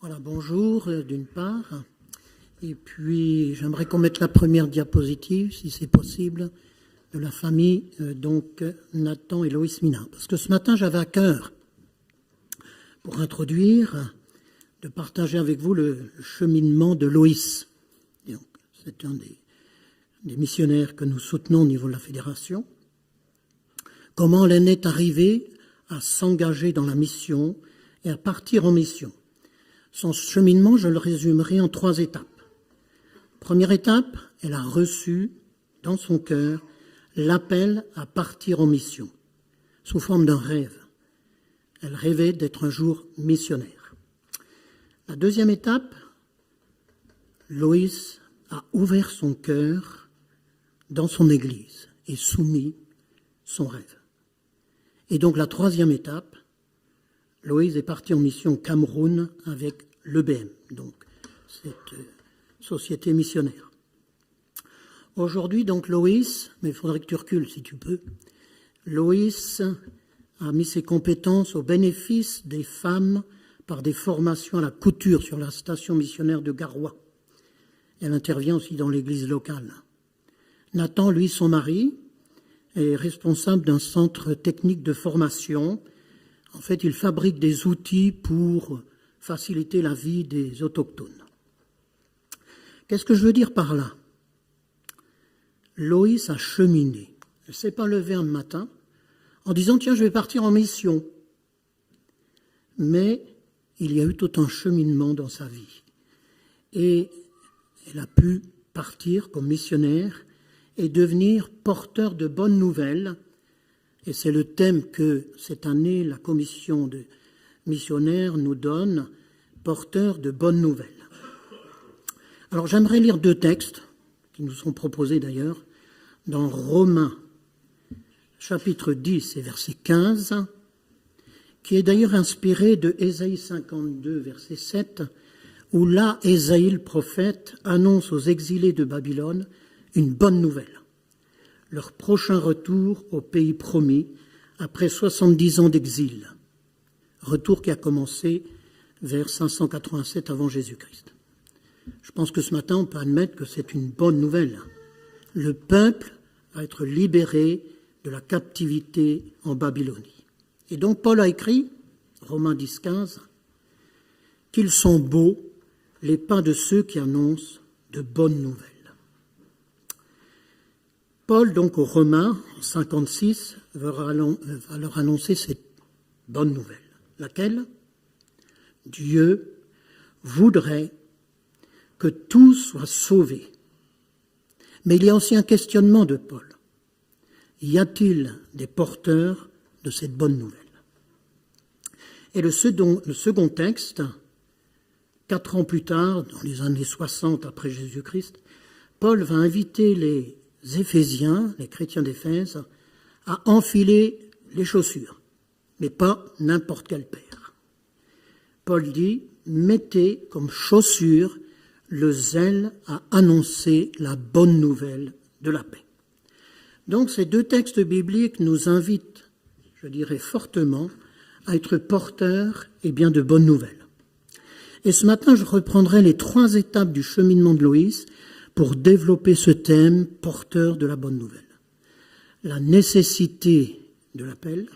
Voilà, bonjour d'une part. Et puis, j'aimerais qu'on mette la première diapositive, si c'est possible, de la famille, donc Nathan et Loïs Mina. Parce que ce matin, j'avais à cœur, pour introduire, de partager avec vous le cheminement de Loïs. C'est un des missionnaires que nous soutenons au niveau de la fédération. Comment elle en est arrivée à s'engager dans la mission et à partir en mission. Son cheminement, je le résumerai en 3 étapes. Première étape, elle a reçu dans son cœur l'appel à partir en mission, sous forme d'un rêve. Elle rêvait d'être un jour missionnaire. La deuxième étape, Loïs a ouvert son cœur dans son église et soumis son rêve. Et donc la troisième étape, Loïs est parti en mission au Cameroun avec l'EBM, donc cette société missionnaire. Aujourd'hui, donc Loïs, mais il faudrait que tu recules si tu peux, Loïs a mis ses compétences au bénéfice des femmes par des formations à la couture sur la station missionnaire de Garoua. Elle intervient aussi dans l'église locale. Nathan, lui, son mari, est responsable d'un centre technique de formation. En fait, il fabrique des outils pour faciliter la vie des autochtones. Qu'est-ce que je veux dire par là? Loïs a cheminé. Elle ne s'est pas levée un matin en disant « Tiens, je vais partir en mission ». Mais il y a eu tout un cheminement dans sa vie. Et elle a pu partir comme missionnaire et devenir porteur de bonnes nouvelles. Et c'est le thème que cette année la commission de missionnaires nous donne, porteur de bonnes nouvelles. Alors j'aimerais lire 2 textes, qui nous sont proposés d'ailleurs, dans Romains, chapitre 10 et verset 15, qui est d'ailleurs inspiré de Ésaïe 52, verset 7, où là, Ésaïe, le prophète, annonce aux exilés de Babylone une bonne nouvelle. Leur prochain retour au pays promis après 70 ans d'exil. Retour qui a commencé vers 587 avant Jésus-Christ. Je pense que ce matin, on peut admettre que c'est une bonne nouvelle. Le peuple va être libéré de la captivité en Babylonie. Et donc Paul a écrit, Romains 10, 15, qu'ils sont beaux les pas de ceux qui annoncent de bonnes nouvelles. Paul, donc aux Romains, en 56, va leur annoncer cette bonne nouvelle. Laquelle? Dieu voudrait que tous soient sauvés. Mais il y a aussi un questionnement de Paul. Y a-t-il des porteurs de cette bonne nouvelle? Et le second texte, 4 ans plus tard, dans les années 60 après Jésus-Christ, Paul va inviter les Éphésiens, les chrétiens d'Éphèse, à enfiler les chaussures, mais pas n'importe quelle paire. Paul dit, mettez comme chaussure le zèle à annoncer la bonne nouvelle de la paix. Donc ces 2 textes bibliques nous invitent, je dirais fortement, à être porteurs et bien de bonnes nouvelles. Et ce matin, je reprendrai les 3 étapes du cheminement de Loïs pour développer ce thème porteur de la bonne nouvelle. La nécessité de l'appel,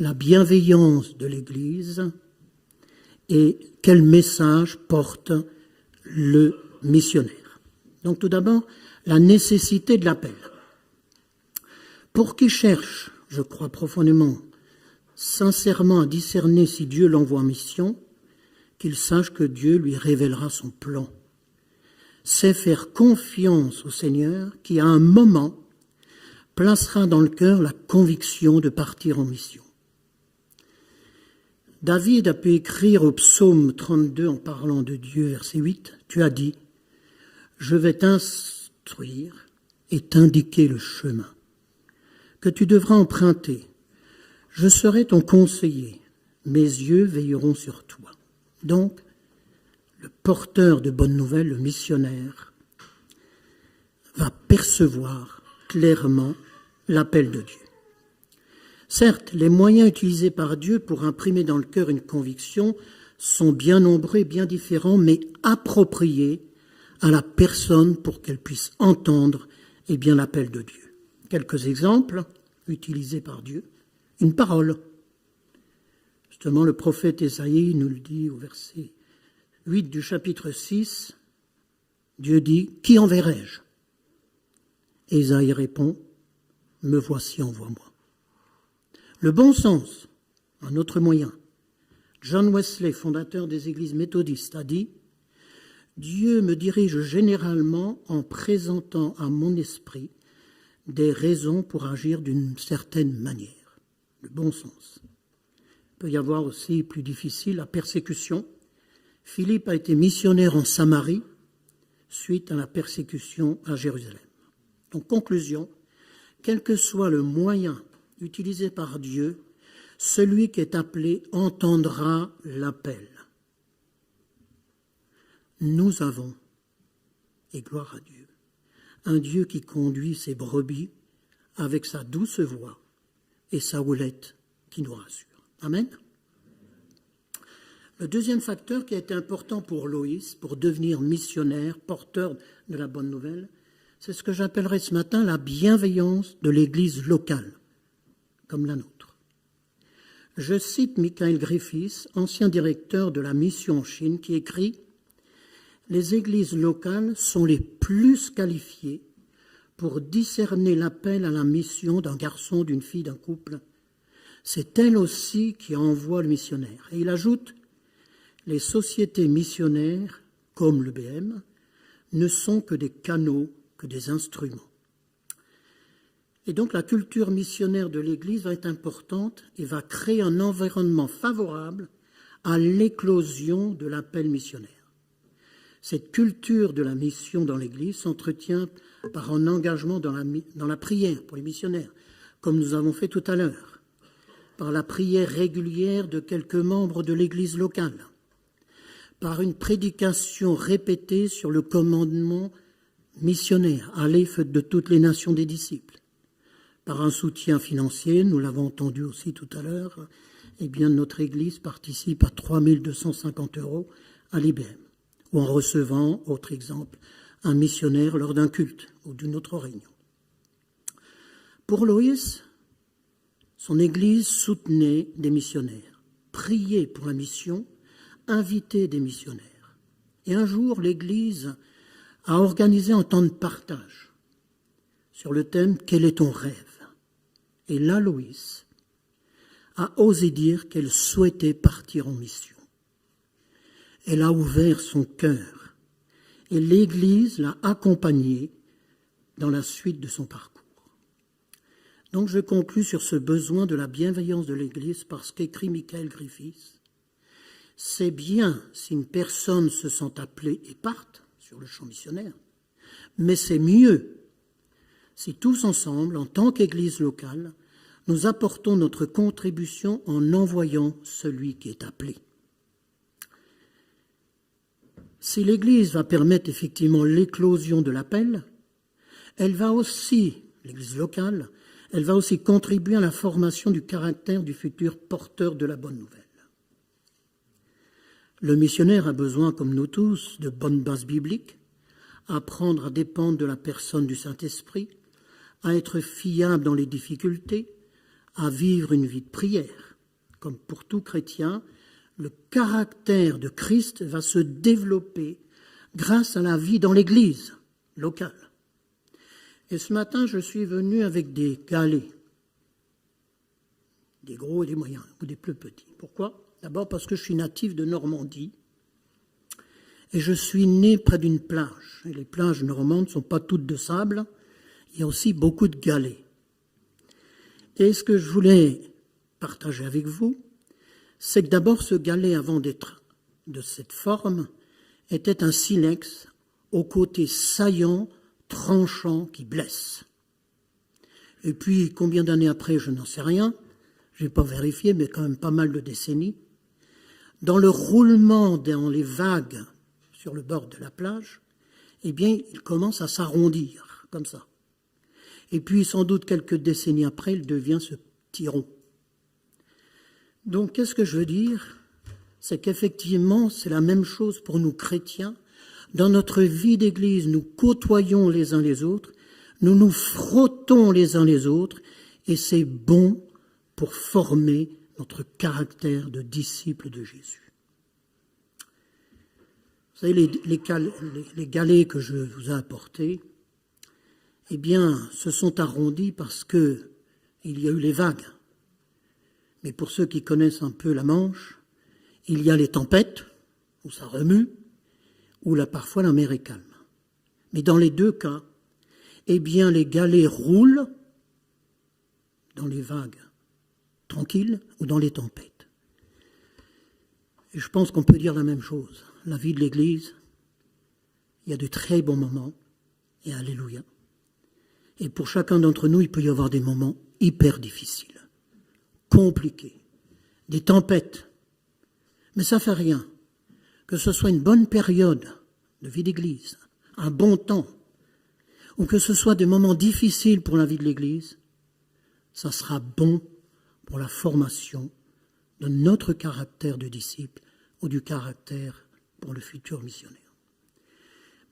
la bienveillance de l'Église et quel message porte le missionnaire. Donc tout d'abord, la nécessité de l'appel. Pour qui cherche, je crois profondément, sincèrement à discerner si Dieu l'envoie en mission, qu'il sache que Dieu lui révélera son plan. C'est faire confiance au Seigneur qui, à un moment, placera dans le cœur la conviction de partir en mission. David a pu écrire au psaume 32 en parlant de Dieu, verset 8, « Tu as dit, je vais t'instruire et t'indiquer le chemin que tu devras emprunter. Je serai ton conseiller, mes yeux veilleront sur toi. » Donc, le porteur de bonnes nouvelles, le missionnaire, va percevoir clairement l'appel de Dieu. Certes, les moyens utilisés par Dieu pour imprimer dans le cœur une conviction sont bien nombreux et bien différents, mais appropriés à la personne pour qu'elle puisse entendre l'appel de Dieu. Quelques exemples utilisés par Dieu. Une parole. Justement, le prophète Ésaïe nous le dit au verset 8 du chapitre 6. Dieu dit « Qui enverrai-je » Ésaïe répond « Me voici, envoie-moi ». Le bon sens, un autre moyen. John Wesley, fondateur des églises méthodistes, a dit « Dieu me dirige généralement en présentant à mon esprit des raisons pour agir d'une certaine manière. » Le bon sens. Il peut y avoir aussi, plus difficile, la persécution. Philippe a été missionnaire en Samarie suite à la persécution à Jérusalem. Donc, conclusion, quel que soit le moyen utilisé par Dieu, celui qui est appelé entendra l'appel. Nous avons, et gloire à Dieu, un Dieu qui conduit ses brebis avec sa douce voix et sa houlette qui nous rassure. Amen. Le deuxième facteur qui a été important pour Loïs, pour devenir missionnaire, porteur de la bonne nouvelle, c'est ce que j'appellerai ce matin la bienveillance de l'Église locale, comme la nôtre. Je cite Michael Griffiths, ancien directeur de la mission en Chine, qui écrit « Les églises locales sont les plus qualifiées pour discerner l'appel à la mission d'un garçon, d'une fille, d'un couple. C'est elle aussi qui envoie le missionnaire. » Et il ajoute « Les sociétés missionnaires, comme le BM, ne sont que des canaux, que des instruments. » Et donc la culture missionnaire de l'Église va être importante et va créer un environnement favorable à l'éclosion de l'appel missionnaire. Cette culture de la mission dans l'Église s'entretient par un engagement dans la prière pour les missionnaires, comme nous avons fait tout à l'heure, par la prière régulière de quelques membres de l'Église locale, par une prédication répétée sur le commandement missionnaire, aller de toutes les nations des disciples, par un soutien financier, nous l'avons entendu aussi tout à l'heure, notre Église participe à 3 250 € à l'IBM, ou en recevant, autre exemple, un missionnaire lors d'un culte ou d'une autre réunion. Pour Loïs, son Église soutenait des missionnaires, priait pour la mission, invitait des missionnaires. Et un jour, l'Église a organisé un temps de partage sur le thème « Quel est ton rêve ?» Et là, Loïs a osé dire qu'elle souhaitait partir en mission. Elle a ouvert son cœur et l'Église l'a accompagnée dans la suite de son parcours. Donc je conclus sur ce besoin de la bienveillance de l'Église parce qu'écrit Michael Griffiths, c'est bien si une personne se sent appelée et parte sur le champ missionnaire, mais c'est mieux si tous ensemble, en tant qu'Église locale, nous apportons notre contribution en envoyant celui qui est appelé. Si l'Église va permettre effectivement l'éclosion de l'appel, elle va aussi, l'Église locale, elle va aussi contribuer à la formation du caractère du futur porteur de la bonne nouvelle. Le missionnaire a besoin, comme nous tous, de bonnes bases bibliques, apprendre à dépendre de la personne du Saint-Esprit, à être fiable dans les difficultés, à vivre une vie de prière. Comme pour tout chrétien, le caractère de Christ va se développer grâce à la vie dans l'Église locale. Et ce matin, je suis venu avec des galets, des gros et des moyens, ou des plus petits. Pourquoi ? D'abord parce que je suis natif de Normandie et je suis né près d'une plage. Et les plages normandes ne sont pas toutes de sable, il y a aussi beaucoup de galets. Et ce que je voulais partager avec vous, c'est que d'abord ce galet, avant d'être de cette forme, était un silex au côté saillant, tranchant, qui blesse. Et puis, combien d'années après, je n'en sais rien, je n'ai pas vérifié, mais quand même pas mal de décennies, dans le roulement dans les vagues sur le bord de la plage, il commence à s'arrondir, comme ça. Et puis, sans doute, quelques décennies après, il devient ce petit rond. Donc, qu'est-ce que je veux dire ? c'est qu'effectivement, c'est la même chose pour nous chrétiens. Dans notre vie d'Église, nous côtoyons les uns les autres, nous nous frottons les uns les autres, et c'est bon pour former notre caractère de disciple de Jésus. Vous savez, les galets que je vous ai apportés, eh bien, se sont arrondis parce que il y a eu les vagues. Mais pour ceux qui connaissent un peu la Manche, il y a les tempêtes, où ça remue, où là, parfois la mer est calme. Mais dans les deux cas, eh bien, les galets roulent dans les vagues tranquilles ou dans les tempêtes. Et je pense qu'on peut dire la même chose. La vie de l'Église, il y a de très bons moments, et alléluia. Et pour chacun d'entre nous, il peut y avoir des moments hyper difficiles, compliqués, des tempêtes. Mais ça ne fait rien. Que ce soit une bonne période de vie d'Église, un bon temps, ou que ce soit des moments difficiles pour la vie de l'Église, ça sera bon pour la formation de notre caractère de disciple ou du caractère pour le futur missionnaire.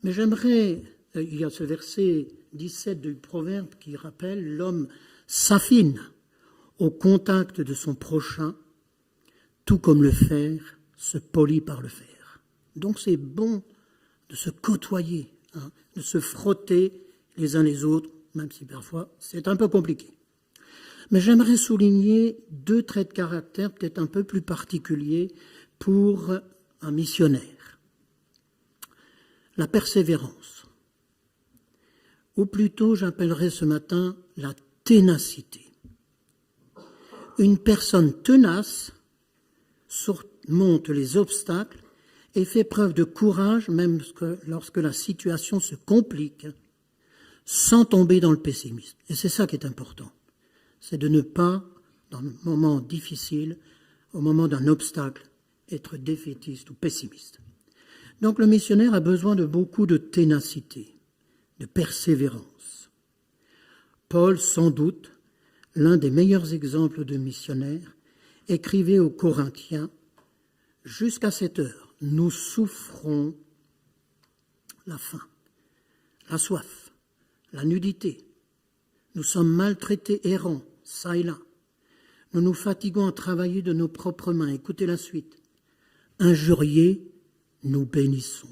Mais j'aimerais, il y a ce verset 17 du Proverbe qui rappelle « L'homme s'affine au contact de son prochain, tout comme le fer se polit par le fer. » Donc c'est bon de se côtoyer, de se frotter les uns les autres, même si parfois c'est un peu compliqué. Mais j'aimerais souligner deux traits de caractère peut-être un peu plus particuliers pour un missionnaire. La persévérance, ou plutôt j'appellerais ce matin la ténacité. Une personne tenace surmonte les obstacles et fait preuve de courage même lorsque la situation se complique, sans tomber dans le pessimisme. Et c'est ça qui est important. C'est de ne pas, dans le moment difficile, au moment d'un obstacle, être défaitiste ou pessimiste. Donc le missionnaire a besoin de beaucoup de ténacité, de persévérance. Paul, sans doute, l'un des meilleurs exemples de missionnaire, écrivait aux Corinthiens « Jusqu'à cette heure, nous souffrons la faim, la soif, la nudité. Nous sommes maltraités errants, ça et là. Nous nous fatiguons à travailler de nos propres mains. » Écoutez la suite. « Injuriés, nous bénissons.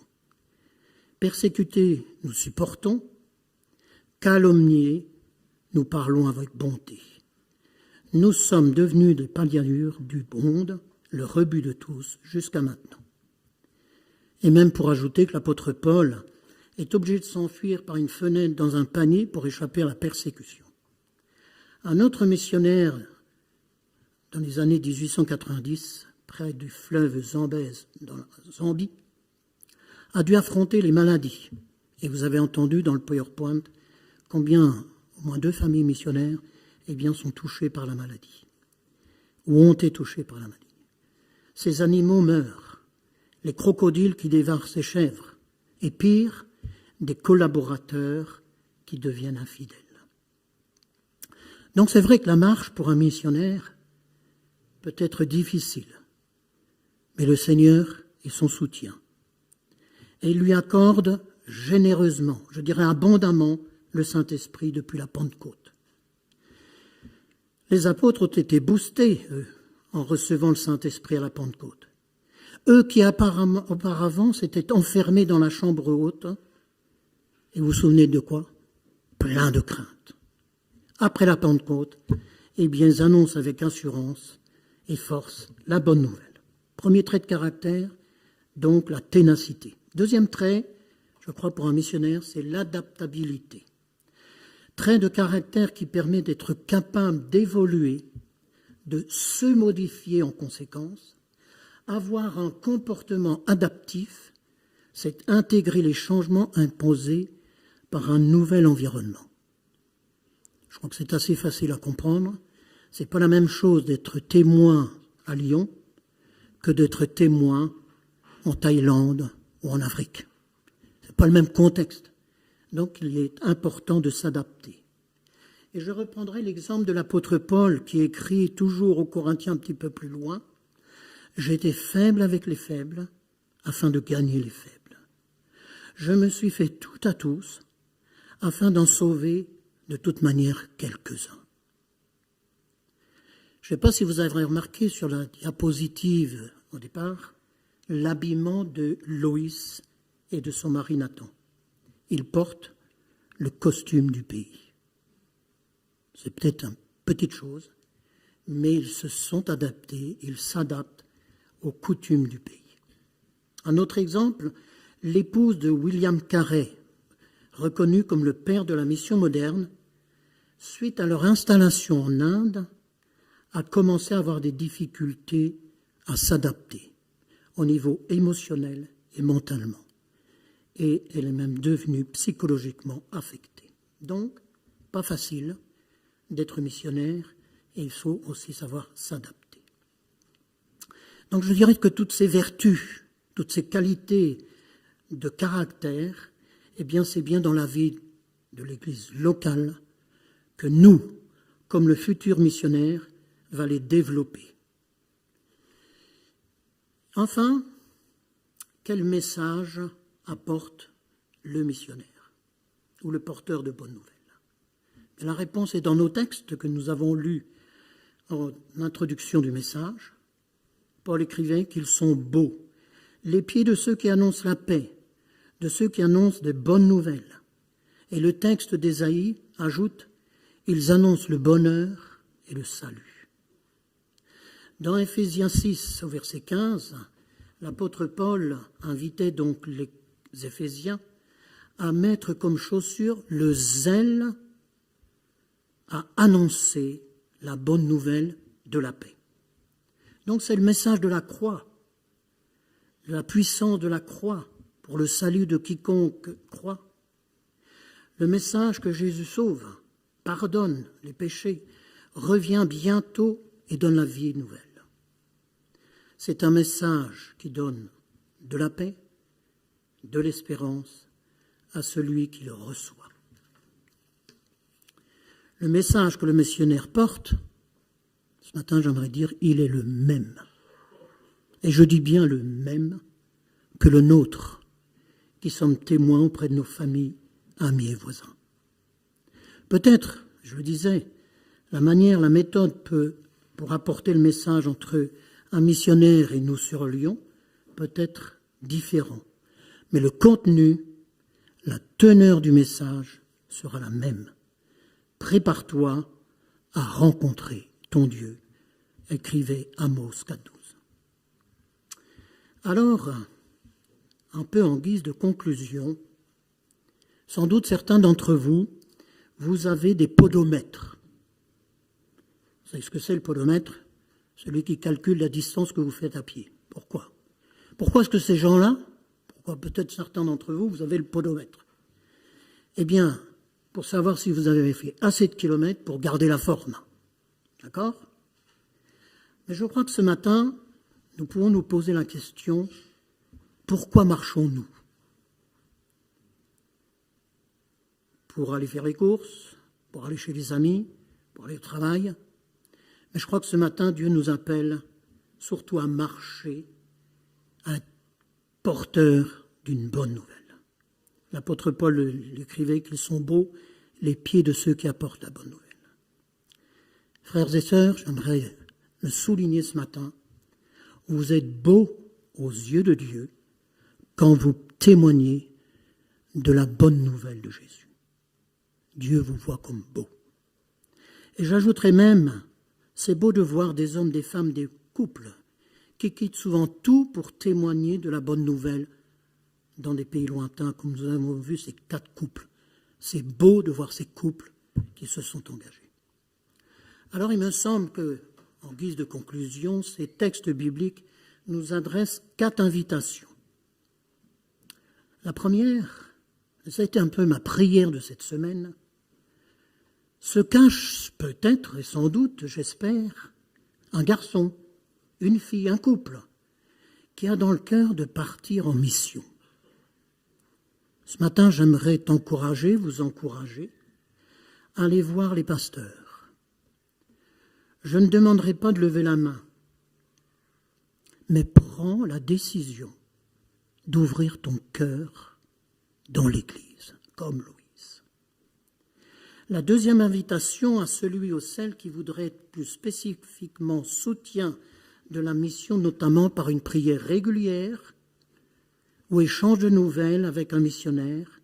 Persécutés, nous supportons. Calomniés, nous parlons avec bonté. Nous sommes devenus des paliures du monde, le rebut de tous, jusqu'à maintenant. » Et même pour ajouter que l'apôtre Paul est obligé de s'enfuir par une fenêtre dans un panier pour échapper à la persécution. Un autre missionnaire, dans les années 1890, près du fleuve Zambèze, dans la Zambie, a dû affronter les maladies. Et vous avez entendu dans le PowerPoint combien, au moins 2 familles missionnaires, eh bien, sont touchées par la maladie, ou ont été touchées par la maladie. Ces animaux meurent, les crocodiles qui dévorent ces chèvres, et pire, des collaborateurs qui deviennent infidèles. Donc c'est vrai que la marche pour un missionnaire peut être difficile, mais le Seigneur est son soutien. Et il lui accorde généreusement, je dirais abondamment, le Saint-Esprit depuis la Pentecôte. Les apôtres ont été boostés, eux, en recevant le Saint-Esprit à la Pentecôte. Eux qui auparavant s'étaient enfermés dans la chambre haute, et vous vous souvenez de quoi? Plein de crainte. Après la Pentecôte, eh bien, ils annoncent avec assurance et force la bonne nouvelle. Premier trait de caractère, donc la ténacité. Deuxième trait, je crois pour un missionnaire, c'est l'adaptabilité. Trait de caractère qui permet d'être capable d'évoluer, de se modifier en conséquence. Avoir un comportement adaptif, c'est intégrer les changements imposés par un nouvel environnement. Je crois que c'est assez facile à comprendre. C'est pas la même chose d'être témoin à Lyon que d'être témoin en Thaïlande ou en Afrique. C'est pas le même contexte. Donc il est important de s'adapter. Et je reprendrai l'exemple de l'apôtre Paul qui écrit toujours aux Corinthiens un petit peu plus loin. J'ai été faible avec les faibles afin de gagner les faibles. Je me suis fait tout à tous afin d'en sauver de toute manière quelques-uns. Je ne sais pas si vous avez remarqué sur la diapositive au départ l'habillement de Loïs et de son mari Nathan. Ils portent le costume du pays. C'est peut-être une petite chose, mais ils se sont adaptés, ils s'adaptent aux coutumes du pays. Un autre exemple, l'épouse de William Carey, reconnu comme le père de la mission moderne, suite à leur installation en Inde, a commencé à avoir des difficultés à s'adapter au niveau émotionnel et mentalement. Et elle est même devenue psychologiquement affectée. Donc, pas facile d'être missionnaire et il faut aussi savoir s'adapter. Donc je dirais que toutes ces vertus, toutes ces qualités de caractère, eh bien c'est bien dans la vie de l'Église locale que nous, comme le futur missionnaire, va les développer. Enfin, quel message apporte le missionnaire ou le porteur de bonnes nouvelles? Et la réponse est dans nos textes que nous avons lus en introduction du message. Paul écrivait qu'ils sont beaux, les pieds de ceux qui annoncent la paix, de ceux qui annoncent de bonnes nouvelles. Et le texte d'Ésaïe ajoute, ils annoncent le bonheur et le salut. Dans Éphésiens 6, au verset 15, l'apôtre Paul invitait donc les Éphésiens à mettre comme chaussure le zèle à annoncer la bonne nouvelle de la paix. Donc c'est le message de la croix, de la puissance de la croix pour le salut de quiconque croit. Le message que Jésus sauve, pardonne les péchés, revient bientôt et donne la vie nouvelle. C'est un message qui donne de la paix, de l'espérance à celui qui le reçoit. Le message que le missionnaire porte, ce matin j'aimerais dire, il est le même. Et je dis bien le même que le nôtre, qui sommes témoins auprès de nos familles, amis et voisins. Peut-être, je le disais, la méthode pour apporter le message entre un missionnaire et nous sur Lyon peut être différent. Mais le contenu, la teneur du message sera la même. Prépare-toi à rencontrer ton Dieu, écrivait Amos 4.12. Alors, un peu en guise de conclusion, sans doute certains d'entre vous, vous avez des podomètres. Vous savez ce que c'est le podomètre? Celui qui calcule la distance que vous faites à pied. Pourquoi? Pourquoi est-ce que ces gens-là, pourquoi peut-être certains d'entre vous, vous avez le podomètre? Eh bien, pour savoir si vous avez fait assez de kilomètres pour garder la forme. D'accord? Mais je crois que ce matin, nous pouvons nous poser la question, pourquoi marchons-nous? Pour aller faire les courses, pour aller chez les amis, pour aller au travail. Mais je crois que ce matin, Dieu nous appelle surtout à marcher, à être porteur d'une bonne nouvelle. L'apôtre Paul écrivait qu'ils sont beaux les pieds de ceux qui apportent la bonne nouvelle. Frères et sœurs, j'aimerais le souligner ce matin, vous êtes beaux aux yeux de Dieu quand vous témoignez de la bonne nouvelle de Jésus. Dieu vous voit comme beau. Et j'ajouterais même, c'est beau de voir des hommes, des femmes, des couples qui quittent souvent tout pour témoigner de la bonne nouvelle dans des pays lointains, comme nous avons vu ces 4 couples. C'est beau de voir ces couples qui se sont engagés. Alors il me semble que, en guise de conclusion, ces textes bibliques nous adressent 4 invitations. La première, ça a été un peu ma prière de cette semaine, se cache peut-être et sans doute, j'espère, un garçon, une fille, un couple qui a dans le cœur de partir en mission. Ce matin, j'aimerais t'encourager, vous encourager, à aller voir les pasteurs. Je ne demanderai pas de lever la main, mais prends la décision d'ouvrir ton cœur dans l'Église, comme Loïs. La deuxième invitation à celui ou celle qui voudrait être plus spécifiquement soutien de la mission, notamment par une prière régulière ou échange de nouvelles avec un missionnaire,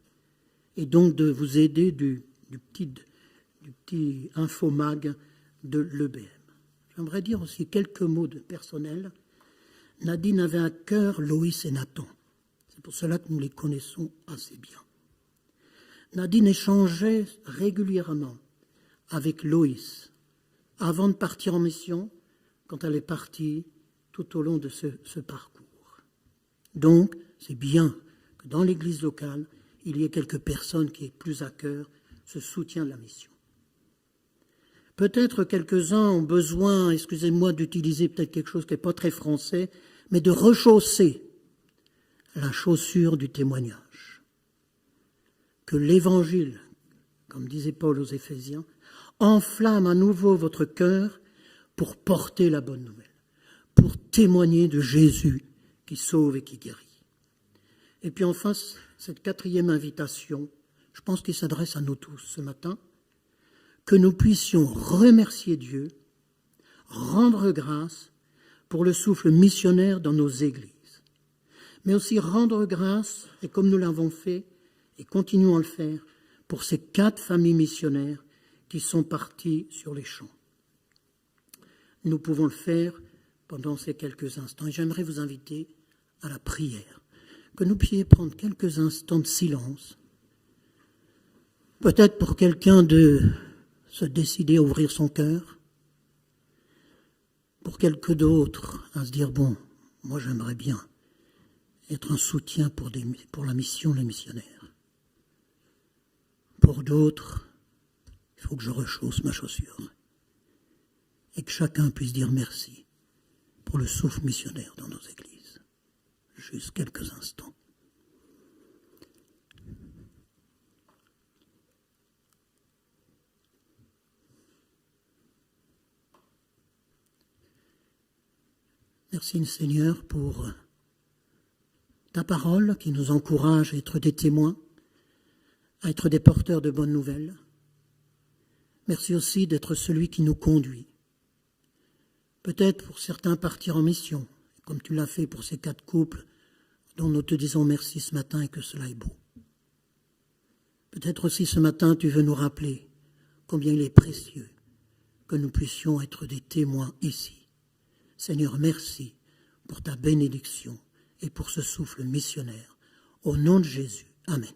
et donc de vous aider du petit infomag de l'EBM. J'aimerais dire aussi quelques mots de personnel. Nadine avait à cœur Loïs et Nathan. C'est pour cela que nous les connaissons assez bien. Nadine échangeait régulièrement avec Loïs avant de partir en mission, quand elle est partie tout au long de ce parcours. Donc, c'est bien que dans l'église locale, il y ait quelques personnes qui aient plus à cœur ce soutien de la mission. Peut-être quelques-uns ont besoin, excusez-moi d'utiliser peut-être quelque chose qui n'est pas très français, mais de rechausser la chaussure du témoignage. Que l'Évangile, comme disait Paul aux Éphésiens, enflamme à nouveau votre cœur pour porter la bonne nouvelle, pour témoigner de Jésus qui sauve et qui guérit. Et puis enfin, cette quatrième invitation, je pense qu'il s'adresse à nous tous ce matin, que nous puissions remercier Dieu, rendre grâce pour le souffle missionnaire dans nos églises, mais aussi rendre grâce, et comme nous l'avons fait, et continuons à le faire, pour ces 4 familles missionnaires qui sont parties sur les champs. Nous pouvons le faire pendant ces quelques instants. Et j'aimerais vous inviter à la prière, que nous puissions prendre quelques instants de silence, peut-être pour quelqu'un de se décider à ouvrir son cœur, pour quelques d'autres à se dire, bon, moi j'aimerais bien être un soutien pour la mission, les missionnaires. Pour d'autres, il faut que je rechausse ma chaussure et que chacun puisse dire merci pour le souffle missionnaire dans nos églises. Juste quelques instants. Merci Seigneur pour ta parole qui nous encourage à être des témoins, à être des porteurs de bonnes nouvelles. Merci aussi d'être celui qui nous conduit. Peut-être pour certains partir en mission, comme tu l'as fait pour ces 4 couples dont nous te disons merci ce matin et que cela est beau. Peut-être aussi ce matin tu veux nous rappeler combien il est précieux que nous puissions être des témoins ici. Seigneur, merci pour ta bénédiction et pour ce souffle missionnaire. Au nom de Jésus, Amen.